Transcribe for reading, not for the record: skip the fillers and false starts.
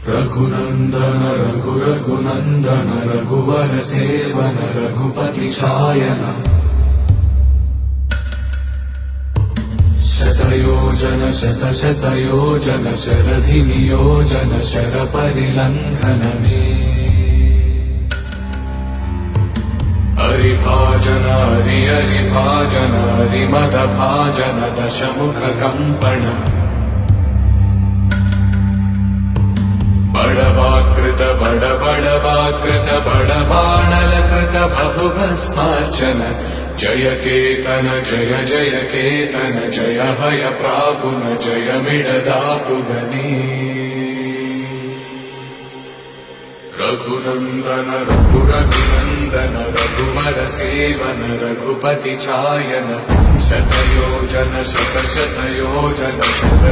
रघुनन्दन रघुरघुनन्दन रघुवर seven Raghupati चायन शतयोजन शतशतयोजन शरधि नियोजन शरपरिलङ्घन मे हरिभाजन हरिभाजन हरिमदभाजन दशमुख कम्पण बड़वाकृत बड़वाकृत बड़बाणलकृत बहुभस्मार्चन जय केतन जय जय केतन जय हय प्रापुन जय मिडदापुगनी रघुनन्दन रघुरघुनन्दन रघुवर सेवन रघुपति चायन शतयोजन शतशतयोजन शर